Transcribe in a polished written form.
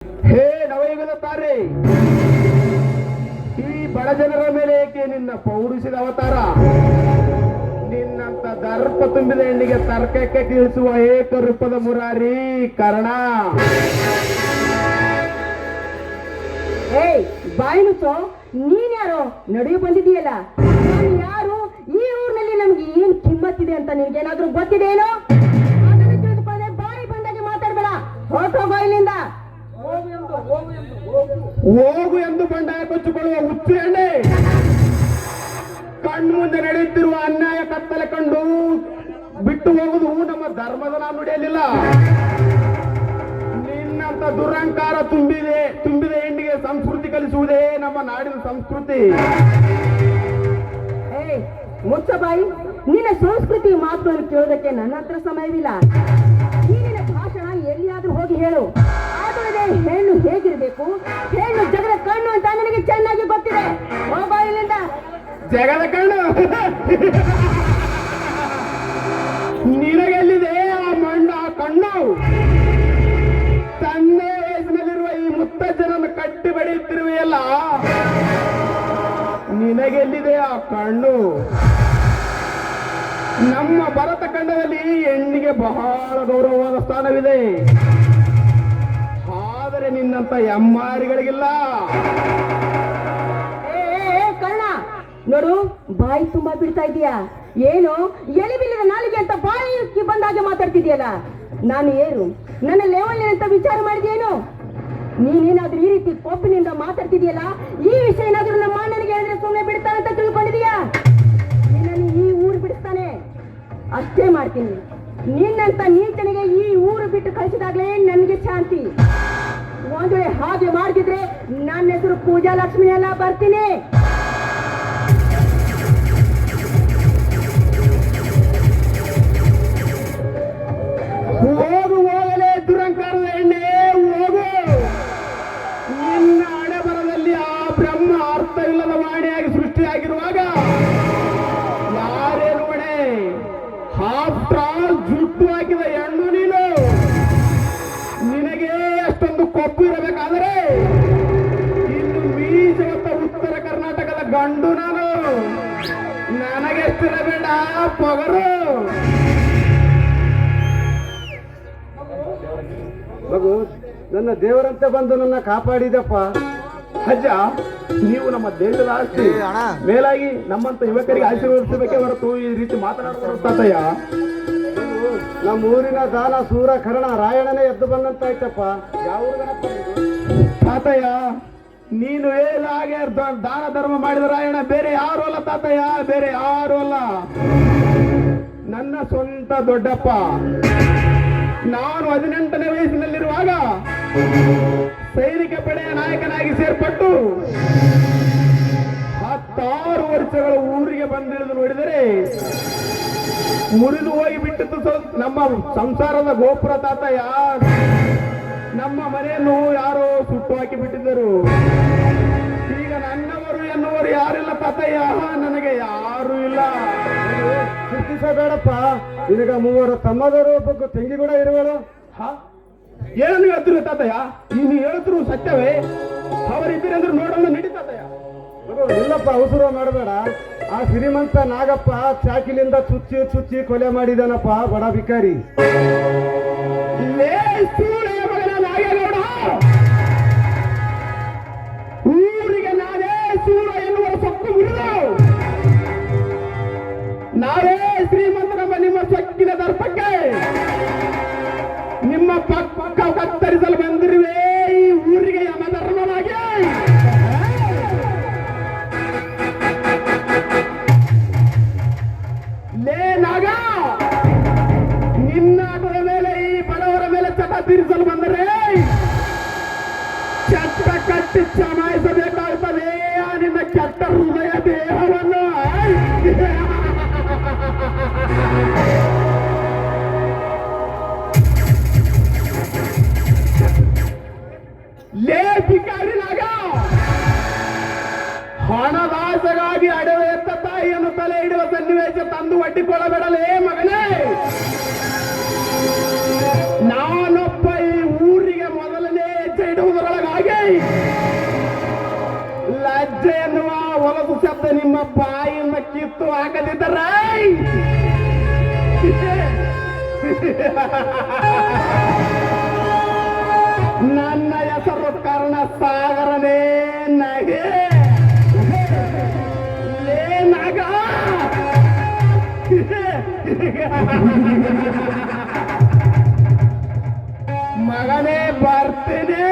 ಹೇ ನವಯುಗದ ತಾರೆ, ಈ ಬಡ ಜನರ ಮೇಲೆ ಏಕೆ ನಿನ್ನ ಪೌರುಷದ ಅವತಾರ? ನಿನ್ನಂತ ದರ್ಪ ತುಂಬಿದ ಹೆಣ್ಣಿಗೆ ತರ್ಕಕ್ಕೆ ಕೀಳಿಸುವ ಏಕರೂಪದ ಮುರಾರಿ ಕರ್ಣ. ಏಯ್ ಬಾಯಿ ಮುಚ್ಚೋ, ನೀನ್ ಯಾರೋ ನಡೆಯು ಬಂದಿದೀಯಲ್ಲ, ನಾನು ಯಾರು, ಈ ಊರಿನಲ್ಲಿ ನಮ್ಗೆ ಏನ್ ಕಿಮ್ಮತ್ತಿದೆ ಅಂತ ನಿನ್ಗೇನಾದ್ರೂ ಗೊತ್ತಿದೆಯೇನೋ? ಅದನ್ನು ತಿಳಿದುಕೊಳ್ಳದೆ ಬಾಯಿ ಬಂದಾಗೆ ಮಾತಾಡ್ಬೇಡ, ಹೊರಟೋಗೋ ಇಲ್ಲಿಂದ. ಹೋಗು ಎಂದು ಬಂಡಾಯ ಕೊಚ್ಚಿಕೊಳ್ಳುವ ಹುಚ್ಚು ಎಣ್ಣೆ, ಕಣ್ಣು ಮುಂದೆ ನಡೆಯುತ್ತಿರುವ ಅನ್ಯಾಯ ಕತ್ತಲೆ ಕಂಡು ಬಿಟ್ಟು ಹೋಗುವುದು ನಮ್ಮ ಧರ್ಮದ ನುಡಿಯಲಿಲ್ಲ. ನಿನ್ನಂತ ದುರಹಂಕಾರ ತುಂಬಿದ ಹೆಣ್ಣಿಗೆ ಸಂಸ್ಕೃತಿ ಕಲಿಸುವುದೇ ನಮ್ಮ ನಾಡಿನ ಸಂಸ್ಕೃತಿ. ಏಯ್ ಮುಚ್ಚ ಬಾಯಿ, ನಿನ್ನ ಸಂಸ್ಕೃತಿ ಮಾತನ್ನು ಕೇಳೋದಕ್ಕೆ ನನ್ನ ಹತ್ರ ಸಮಯವಿಲ್ಲ. ನೀನಿನ ಭಾಷಣ ಎಲ್ಲಿಯಾದ್ರೂ ಹೋಗಿ ಹೇಳು. ಆದರೆ ಹೆಣ್ಣು ಹೇಗಿರ್ಬೇಕು, ಹೆಣ್ಣು ಜಗದ ಕಣ್ಣು ಅಂತ ನನಗೆ ಚೆನ್ನಾಗಿ ಗೊತ್ತಿದೆ. ಹೋಗೋ ಇಲ್ಲಿಂದ. ಜಗದ ಕಣ್ಣು ನಿನಗೆಲ್ಲಿದೆ ಆ ಮಣ್ಣು, ಆ ಕಣ್ಣು? ತಂದೆ ವಯಸ್ಸಿನಲ್ಲಿರುವ ಈ ಮುತ್ತಜ್ಜನನ್ನು ಕಟ್ಟಿ ಬಡಿಯುತ್ತಿರುವೆಯಲ್ಲ, ನಿನಗೆಲ್ಲಿದೆ ಆ ಕಣ್ಣು? ನಮ್ಮ ಭರತ ಖಂಡದಲ್ಲಿ ಹೆಣ್ಣಿಗೆ ಬಹಳ ಗೌರವವಾದ ಸ್ಥಾನವಿದೆ, ಆದರೆ ನಿನ್ನಂತ ಎಮ್ಮಾರಿಗಳಿಗಿಲ್ಲ. ಕರ್ಣ ನೋಡು, ಬಾಯಿ ತುಂಬಾ ಬಿಡ್ತಾ ಇದೀಯಾ ಏನು? ಎಲಿ ಬಿಲ್ಲದ ನಾಲಿಗೆ ಅಂತ ಬಾಯಿ ಬಂದಾಗೆ ಮಾತಾಡ್ತಿದ್ಯಲ್ಲ. ನಾನು ಏನು ನನ್ನ ಲೆವೆಲ್ ಅಂತ ವಿಚಾರ ಮಾಡಿದ್ಯೇನು? ನೀನೇನಾದ್ರೂ ಈ ರೀತಿ ಕೋಪಿನಿಂದ ಮಾತಾಡ್ತಿದ್ಯಲ್ಲ, ಈ ವಿಷಯ ಏನಾದ್ರೂ ನಮ್ಮ ಅಣ್ಣನಿಗೆ ಹೇಳಿದ್ರೆ ಸುಮ್ಮನೆ ಬಿಡ್ತಾನಂತ ತಿಳ್ಕೊಂಡಿದೀಯಾ? ನಿನ್ನನ್ನು ಈ ಊರು ಬಿಡಿಸ್ತಾನೆ, ಅಷ್ಟೇ ಮಾಡ್ತೀನಿ. ನಿನ್ನಂತ ನೀಚನಿಗೆ ಈ ಊರು ಬಿಟ್ಟು ಕಳಿಸಿದಾಗ್ಲೇ ನನಗೆ ಶಾಂತಿ. ಒಂದು ವೇಳೆ ಹಾಗೆ ಮಾಡಿದ್ರೆ ನನ್ನ ಹೆಸರು ಪೂಜಾ ಲಕ್ಷ್ಮಿ ಎಲ್ಲ ಬರ್ತೀನಿ. ಹೋಗು, ಹೋಗಲೇ ದುರಂಕಾರದ ಎಣ್ಣೆ ಹೋಗು. ನಿನ್ನ ಹಣೆ ಬರದಲ್ಲಿ ಆ ಬ್ರಹ್ಮ ಅರ್ಥವಿಲ್ಲದ ವಾಣಿಯಾಗಿ ಸೃಷ್ಟಿಯಾಗಿರುವಾಗ ಯಾರೇನು ಹೊಣೆ? ಆಫ್ಟರ್ ಆಲ್ ಜುಟ್ಟು ಹಾಕಿದ ಹೆಣ್ಣು ನೀನು. ನಿನಗೆ ಅಷ್ಟೊಂದು ಕೊಪ್ಪು ಇರಬೇಕಾದರೆ ಇನ್ನು ಮೀಸವತ್ತ ಉತ್ತರ ಕರ್ನಾಟಕದ ಗಂಡು ನಾನು. ನನಗೆಷ್ಟಿರಬೇಡ ಪೊಗರು. ಮಗು, ನನ್ನ ದೇವರಂತೆ ಬಂದು ನನ್ನ ಕಾಪಾಡಿದಪ್ಪ. ಅಜ್ಜ, ನೀವು ನಮ್ಮ ದೇಶದ ಆಸ್ತಿ, ಮೇಲಾಗಿ ನಮ್ಮಂತ ಯುವಕರಿಗೆ ಆಶೀರ್ವದಿಸಬೇಕೇ ಹೊರತು ಈ ರೀತಿ ಮಾತನಾಡಬಾರದು ತಾತಯ್ಯ. ನಮ್ಮ ಊರಿನ ದಾನ ಸೂರ ಕರ್ಣ ರಾಯಣನೇ ಎದ್ದು ಬಂದಂತಾಯ್ತಪ್ಪ. ಯಾವ ಊರಿಗನಪ್ಪ ಇದು? ತಾತಯ್ಯ, ನೀನು ಹಾಗೆ ದಾನ ಧರ್ಮ ಮಾಡಿದ ರಾಯಣ ಬೇರೆ ಯಾರು ಅಲ್ಲ ತಾತಯ್ಯ, ಬೇರೆ ಯಾರು ಅಲ್ಲ, ನನ್ನ ಸ್ವಂತ ದೊಡ್ಡಪ್ಪ. ನಾನು 18ನೇ ವಯಸ್ಸಿನಲ್ಲಿರುವಾಗ ಸೈನಿಕ ಪಡೆಯ ನಾಯಕನಾಗಿ ಸೇರ್ಪಟ್ಟು 16 ವರ್ಷಗಳ ಊರಿಗೆ ಬಂದಿಳಿದು ನೋಡಿದರೆ ಮುರಿದು ಹೋಗಿ ಬಿಟ್ಟಿತ್ತು ನಮ್ಮ ಸಂಸಾರದ ಗೋಪುರ ತಾತಯ್ಯ. ನಮ್ಮ ಮನೆಯನ್ನು ಯಾರೋ ಸುಟ್ಟು ಹಾಕಿ ಬಿಟ್ಟಿದ್ದರು. ಈಗ ನನ್ನವರು ಎನ್ನುವರು ಯಾರಿಲ್ಲ ತಾತಯ್ಯ, ನನಗೆ ಯಾರು ಇಲ್ಲ. ಚಿಂತಿಸಬೇಡಪ್ಪ, ನಿನಗ 3 ತಮ್ಮದರು, ಒಬ್ಬ ತಂಗಿ ಕೂಡ ಇರುವಳು. ಏನನ್ನು ಹೇಳ್ತಿರು ತಾತಯ್ಯ? ನೀನು ಹೇಳ್ತಿರು ಸತ್ಯವೇ? ಅವರಿದ್ದೀರಿ ಅಂದ್ರೆ ನೋಡೋಣ ನಡಿ ತಾತಯ್ಯ. ಇಲ್ಲಪ್ಪ, ಅವಸರ ಮಾಡಬೇಡ. ಆ ಶ್ರೀಮಂತ ನಾಗಪ್ಪ ಚಾಕಿಲಿಂದ ಚುಚ್ಚಿ ಚುಚ್ಚಿ ಕೊಲೆ ಮಾಡಿದಾನಪ್ಪ, ಬಡ ಭಿಕಾರಿ. ನಾಗೇಗೌಡ, ಊರಿಗೆ ನಾನೇ ಸೂರ ಎನ್ನುವ ಸೊಕ್ಕು ಮುರಿದು ನಾವೇ ಶ್ರೀಮಂತನಮ್ಮ ನಿಮ್ಮ ಸೊಕ್ಕಿನ ದರ್ಪಕ್ಕೆ ನಿಮ್ಮ ಪಕ್ಕ ಕತ್ತರಿಸಲು ಬಂದಿರುವೆ ಈ ಊರಿಗೆ ಯಮಧರ್ಮನಾಗಿ. ಲೇ ನಾಗ, ನಿನ್ನಾಟದ ಮೇಲೆ ಈ ಬಡವರ ಮೇಲೆ ಚಟ ತೀರಿಸಲು ಬಂದರೆ ಚಟ್ಟ ಕಟ್ಟಿ ಚಮಾಯಿಸಬೇಕಾಗುತ್ತದೆ ನಿನ್ನ ಕೆಟ್ಟ ಹೃದಯ ದೇಹವನ್ನು. ಲೇ ಭಿಕಾರಿನಾಗ, ಹಣದಾಸೆಗಾಗಿ ಅಡವೆ ಎತ್ತ ತಾಯಿಯನ್ನು ತಲೆ ಹಿಡುವ ಸನ್ನಿವೇಶ ತಂದು ಒಡ್ಡಿಕೊಳ್ಳಬೇಡಲೇ ಮಗನೇ. ನಾನೊಬ್ಬ ಈ ಊರಿಗೆ ಮೊದಲನೇ ಹೆಜ್ಜೆ ಇಡುವುದು ಮಾಡುವುದರೊಳಗಾಗಿ ಲಜ್ಜೆ ಎನ್ನುವ ಹೊಲಸು ಶಬ್ದ ನಿಮ್ಮ ಬಾಯಿಂದ ಕಿತ್ತು ಹಾಕದಿದ್ದರೆ ನನ್ನ ಹೆಸರು ಕಾರಣ ಸಾಗರನೇ ನಗೆ ಲೇ ನಾಗ ಮಗನೇ ಬರ್ತೀನಿ